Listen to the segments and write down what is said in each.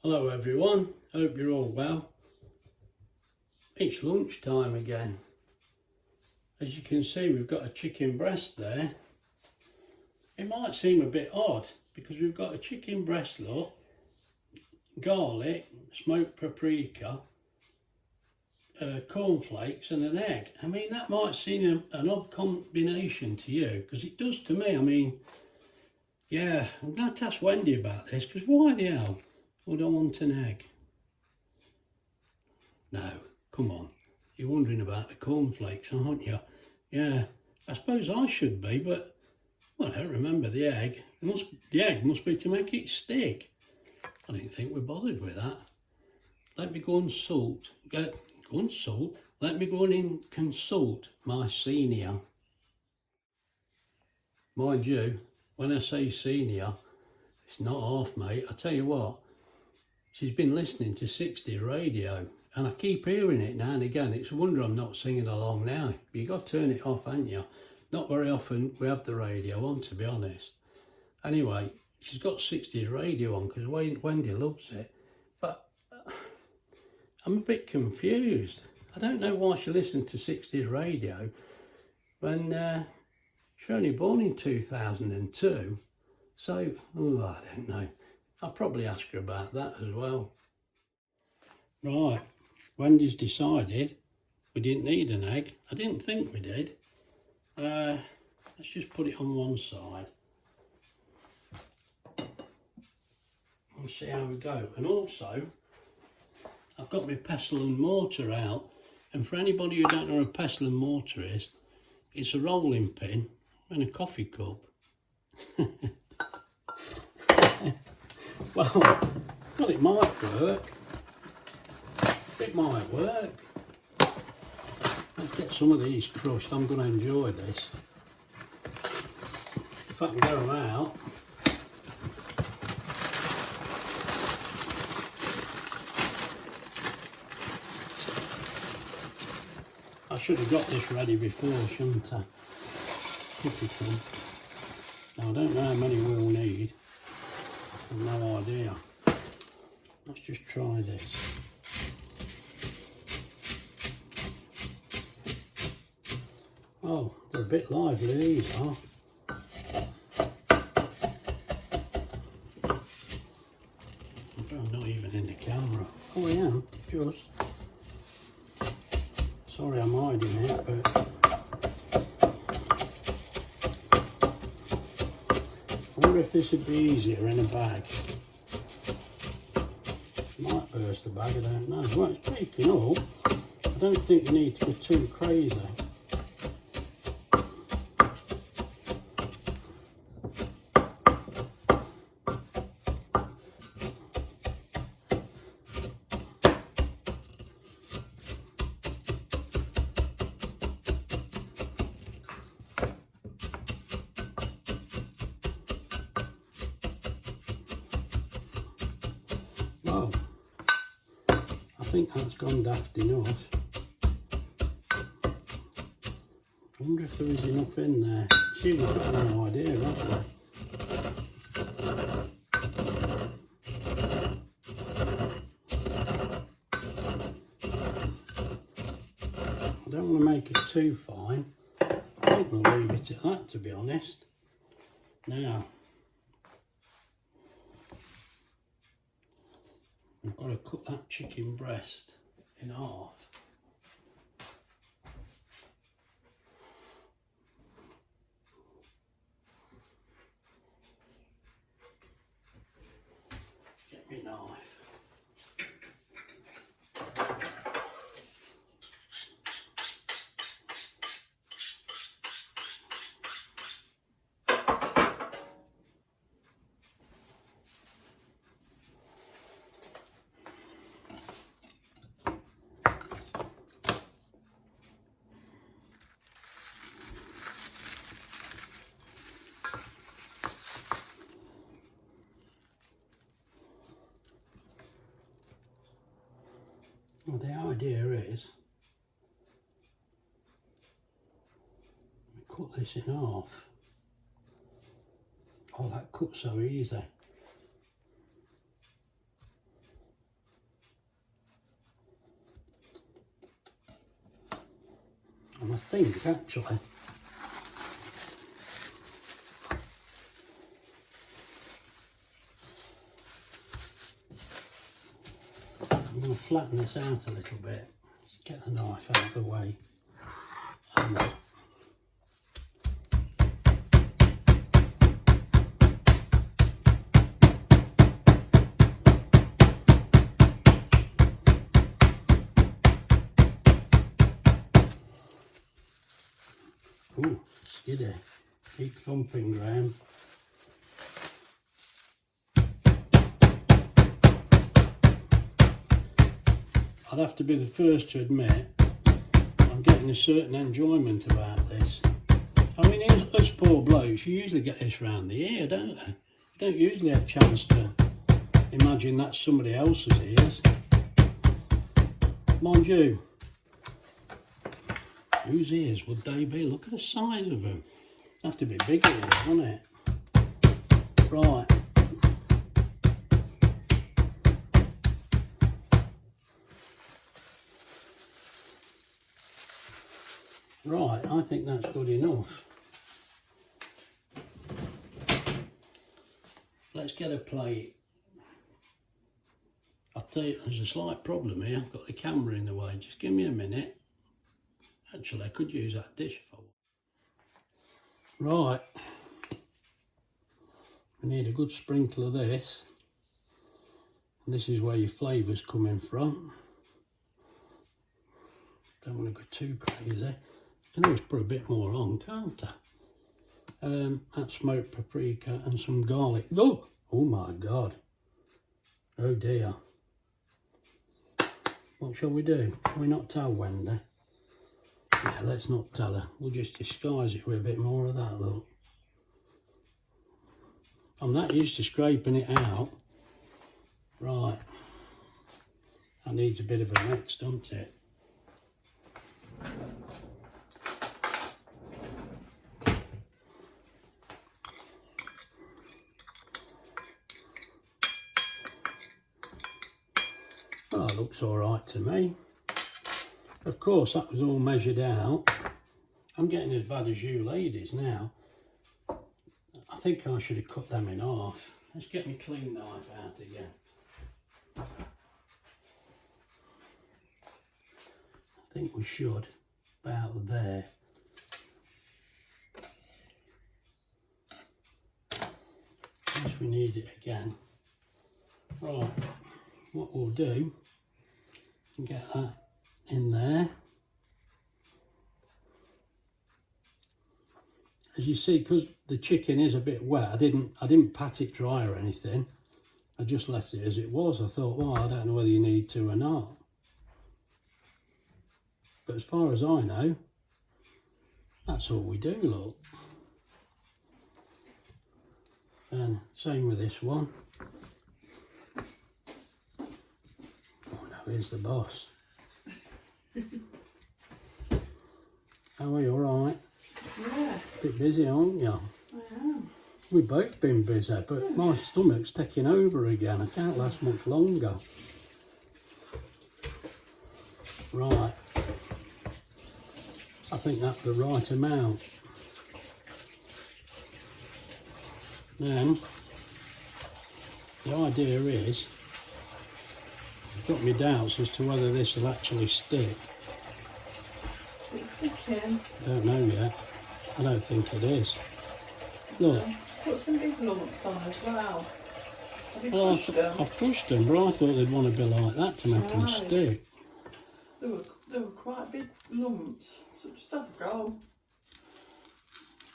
Hello everyone, hope you're all well. It's lunchtime again. As you can see, we've got a chicken breast there. It might seem a bit odd because we've got a chicken breast, look, garlic, smoked paprika, cornflakes and an egg. I mean, that might seem an odd combination to you, because it does to me. I mean, yeah, I'm going to ask Wendy about this, because why the hell would I want an egg? No, come on. You're wondering about the cornflakes, aren't you? Yeah, I suppose I should be, but well, I don't remember the egg. The egg must be to make it stick. I didn't think we're bothered with that. Let me go and Let me go and consult my senior. Mind you, when I say senior, it's not half, mate. I tell you what, she's been listening to 60s radio, and I keep hearing it now and again. It's a wonder I'm not singing along now. But you got to turn it off, haven't you? Not very often we have the radio on, to be honest. Anyway, she's got 60s radio on because Wendy loves it. But I'm a bit confused. I don't know why she listened to 60s radio when she was only born in 2002. So, I don't know. I'll probably ask her about that as well. Right, Wendy's decided we didn't need an egg. I didn't think we did. Let's just put it on one side and see how we go. And also, I've got my pestle and mortar out. And for anybody who don't know what a pestle and mortar is, it's a rolling pin and a coffee cup. Well, it might work. It might work. Let's get some of these crushed. I'm going to enjoy this. If I can get them out. I should have got this ready before, shouldn't I? Typical. Now, I don't know how many we'll need. I've no idea. Let's just try this. Oh, they're a bit lively, these are. I'm not even in the camera. Oh, I am, just. Sorry I'm hiding it, but I wonder if this would be easier in a bag. Might burst the bag, I don't know. Well, it's peaking up. I don't think you need to be too crazy. Well, I think that's gone daft enough. I wonder if there is enough in there. See, we've got no idea, haven't we? I don't want to make it too fine. I think we'll leave it at that, to be honest. Now, we've got to cut that chicken breast in half. Get me knife. Well, the idea is we cut this in half. Oh, that cuts so easy. I think actually I'm going to flatten this out a little bit. Let's get the knife out of the way. And ooh, skiddy. Keep thumping, Graham. I'd have to be the first to admit I'm getting a certain enjoyment about this. I mean, us poor blokes, you usually get this round the ear, don't you? You don't usually have a chance to imagine that's somebody else's ears. Mind you, whose ears would they be? Look at the size of them. Have to be bigger, wouldn't it? Right. Right, I think that's good enough. Let's get a plate. I'll tell you, there's a slight problem here. I've got the camera in the way. Just give me a minute. Actually, I could use that dish if I want. Right. We need a good sprinkle of this. And this is where your flavour's coming from. Don't want to go too crazy. I can always put a bit more on, can't I? That's smoked paprika and some garlic. Oh my God. Oh dear. What shall we do? Shall we not tell Wendy? Yeah, let's not tell her. We'll just disguise it with a bit more of that, look. I'm that used to scraping it out. Right. That needs a bit of a mix, doesn't it? Well, that looks all right to me. Of course, that was all measured out. I'm getting as bad as you ladies now. I think I should have cut them in half. Let's get my clean knife out again. I think we should. About there. Yes, we need it again. Right, what we'll do, get that in there. As you see, because the chicken is a bit wet, I didn't pat it dry or anything. I just left it as it was. I thought, well, I don't know whether you need to or not. But as far as I know, that's all we do, look. And same with this one. Oh no, here's the boss. How are you, alright? Yeah. Bit busy, aren't you? I am. We've both been busy, but my stomach's taking over again. I can't last much longer. Right. I think that's the right amount. Then, the idea is, I've got my doubts as to whether this will actually stick. It's sticking. I don't know yet. I don't think it is. Look. Put some big lumps on as well. Have you Well, pushed them? I've pushed them, but I thought they'd want to be like that to make them Right. stick. They were quite big lumps. So just have a go.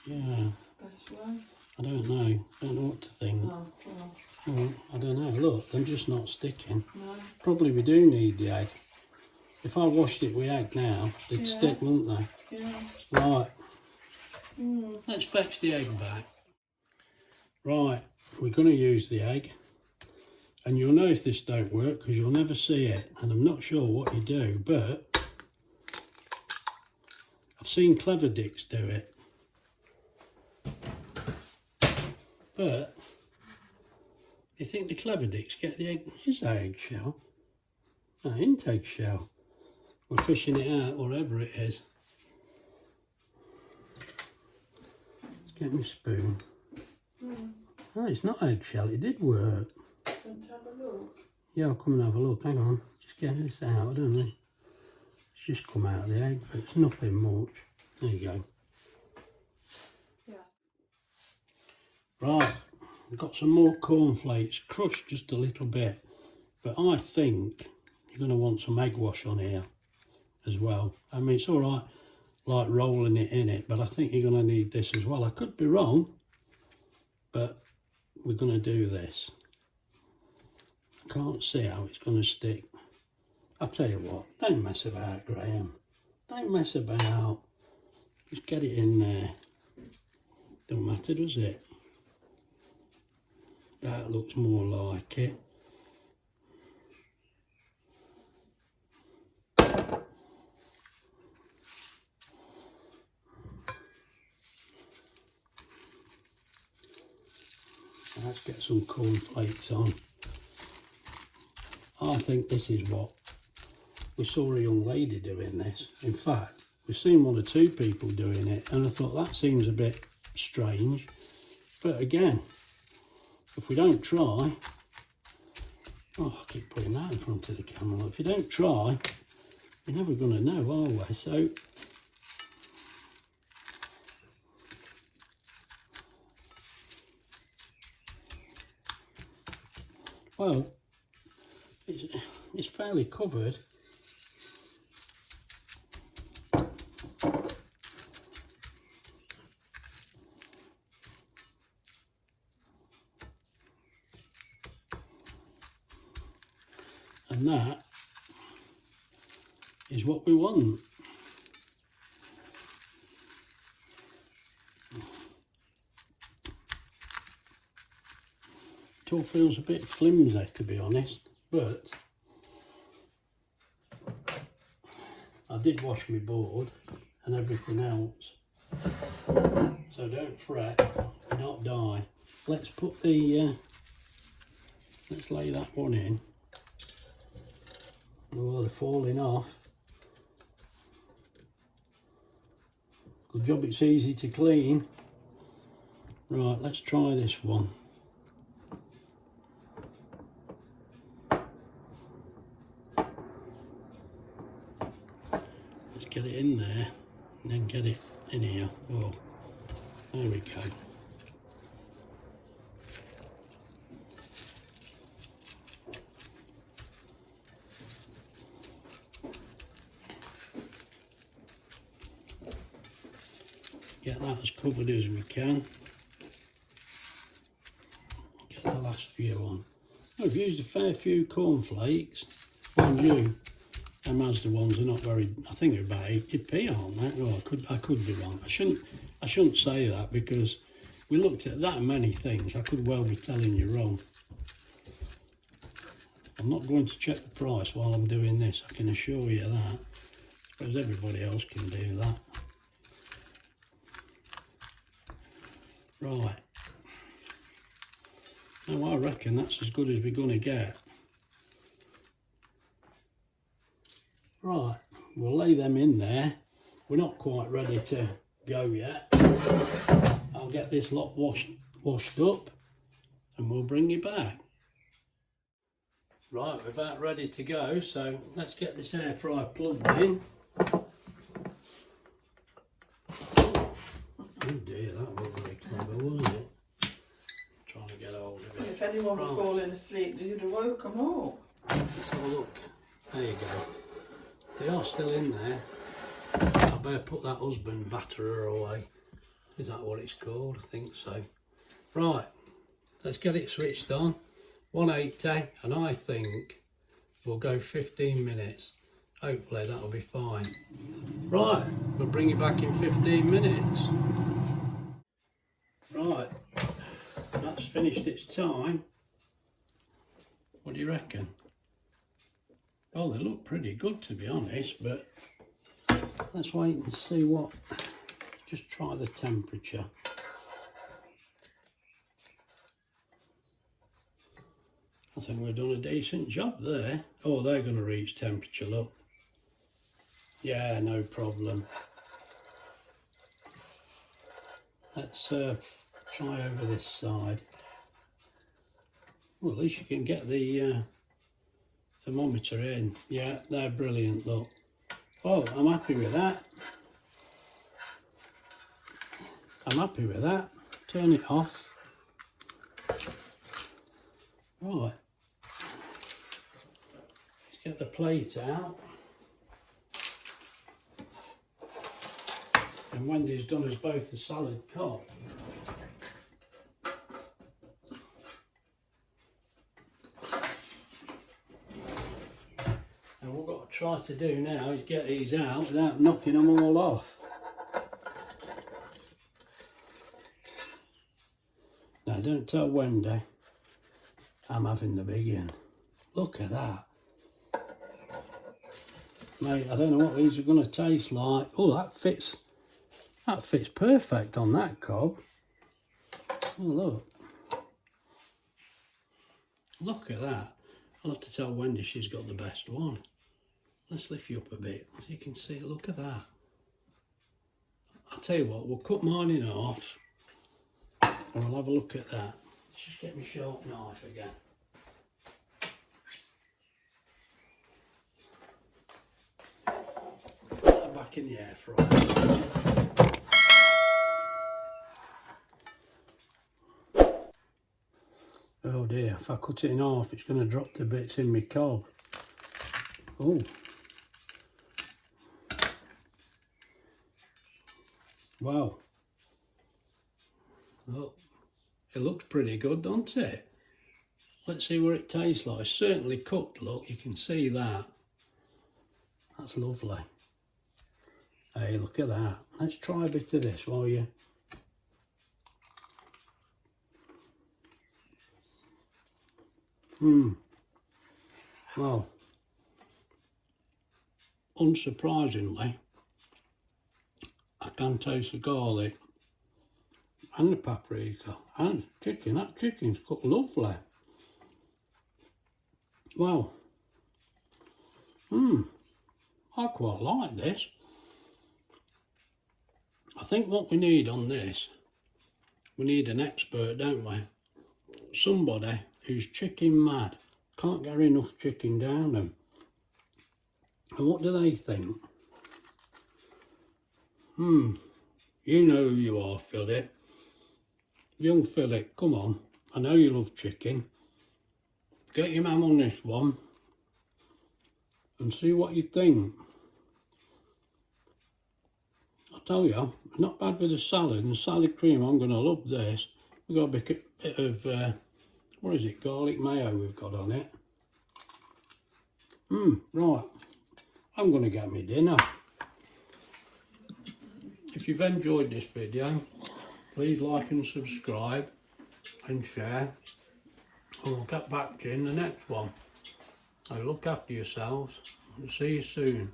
Yeah, Best way. I don't know. Don't know what to think. Oh, well, Well, I don't know. Look, they're just not sticking. no. Probably we do need the egg. If I washed it with egg now, they'd Yeah. stick, wouldn't they? Yeah. Right. Mm. Let's fetch the egg back. Right, we're going to use the egg. And you'll know if this don't work because you'll never see it. And I'm not sure what you do, but I've seen clever dicks do it. But you think the clever dicks get the egg? Is that eggshell? No, intake shell. We're fishing it out wherever it is. Get my spoon. Mm. Oh, it's not eggshell, it did work. Want to have a look? Yeah, I'll come and have a look. Hang on, just getting this out, don't I? It's just come out of the egg, but it's nothing much. There you go. Yeah. Right, I've got some more cornflakes, crushed just a little bit. But I think you're going to want some egg wash on here as well. I mean, it's all right, like rolling it in it, but I think you're going to need this as well. I could be wrong, but we're going to do this. I can't see how it's going to stick. I'll tell you what, don't mess about, Graham. Don't mess about. Just get it in there. Don't matter, does it? That looks more like it. Let's get some cornflakes on. I think this is what we saw a young lady doing this. In fact, we've seen 1 or 2 people doing it, and I thought that seems a bit strange. But again, if we don't try, oh, I keep putting that in front of the camera. If you don't try, you're never going to know, are we? So, well, it's fairly covered. And that is what we want. It all feels a bit flimsy, to be honest, but I did wash my board and everything else, so don't fret, you'll not die. Let's put the, let's lay that one in. Oh, they're falling off. Good job it's easy to clean. Right, let's try this one. Let's get it in there and then get it in here. Oh, there we go. Get that as covered as we can. Get the last few on. I've used a fair few cornflakes. Mind you, them Asda ones are not very. I think they're about 80p, aren't they? Well, I could be wrong. I shouldn't say that because we looked at that many things. I could well be telling you wrong. I'm not going to check the price while I'm doing this. I can assure you that. I suppose everybody else can do that. Right, now I reckon that's as good as we're going to get. Right, we'll lay them in there. We're not quite ready to go yet. I'll get this lot washed up and we'll bring you back. Right, we're about ready to go, so let's get this air fryer plugged in. Oh dear, that wasn't very clever, wasn't it? Trying to get hold of it. If anyone was falling asleep, you'd have woke them up. Let's have a look. There you go. They are still in there. I better put that husband batterer away. Is that what it's called? I think so. Right, let's get it switched on. 180, and I think we'll go 15 minutes. Hopefully that'll be fine. Right, we'll bring you back in 15 minutes. Right, that's finished its time. What do you reckon? Oh, they look pretty good, to be honest, but let's wait and see what. Just try the temperature. I think we've done a decent job there. Oh, they're going to reach temperature, look. Yeah, no problem. Let's try over this side. Well, at least you can get the thermometer in. Yeah, they're brilliant, look. Oh, I'm happy with that. I'm happy with that. Turn it off. Right. Let's get the plate out. And Wendy's done us both the salad cob. And what we've got to try to do now is get these out without knocking them all off. Now don't tell Wendy I'm having the big one. Look at that. Mate, I don't know what these are going to taste like. Oh, that fits perfect on that cob. Oh, look. Look at that. I'll have to tell Wendy she's got the best one. Let's lift you up a bit so you can see. Look at that. I'll tell you what, we'll cut mine in half and we'll have a look at that. Let's just get my sharp knife again. Put that back in the air fryer. Oh dear, if I cut it in half, it's going to drop to bits in my cob. Oh. Wow. Look, it looks pretty good, doesn't it? Let's see what it tastes like. It's certainly cooked, look, you can see that. That's lovely. Hey, look at that. Let's try a bit of this while you... Well, unsurprisingly, I can taste the garlic and the paprika and the chicken. That chicken's cooked lovely. Well, I quite like this. I think what we need on this, we need an expert, don't we? Somebody who's chicken mad, can't get enough chicken down them. And what do they think? You know who you are, Philip. Young Philip, come on. I know you love chicken. Get your mum on this one and see what you think. I tell you, not bad with the salad and salad cream. I'm going to love this. We've got a bit of, what is it, garlic mayo we've got on it. Right, I'm going to get me dinner. If you've enjoyed this video, please like and subscribe and share. And we'll get back to you in the next one. So look after yourselves and see you soon.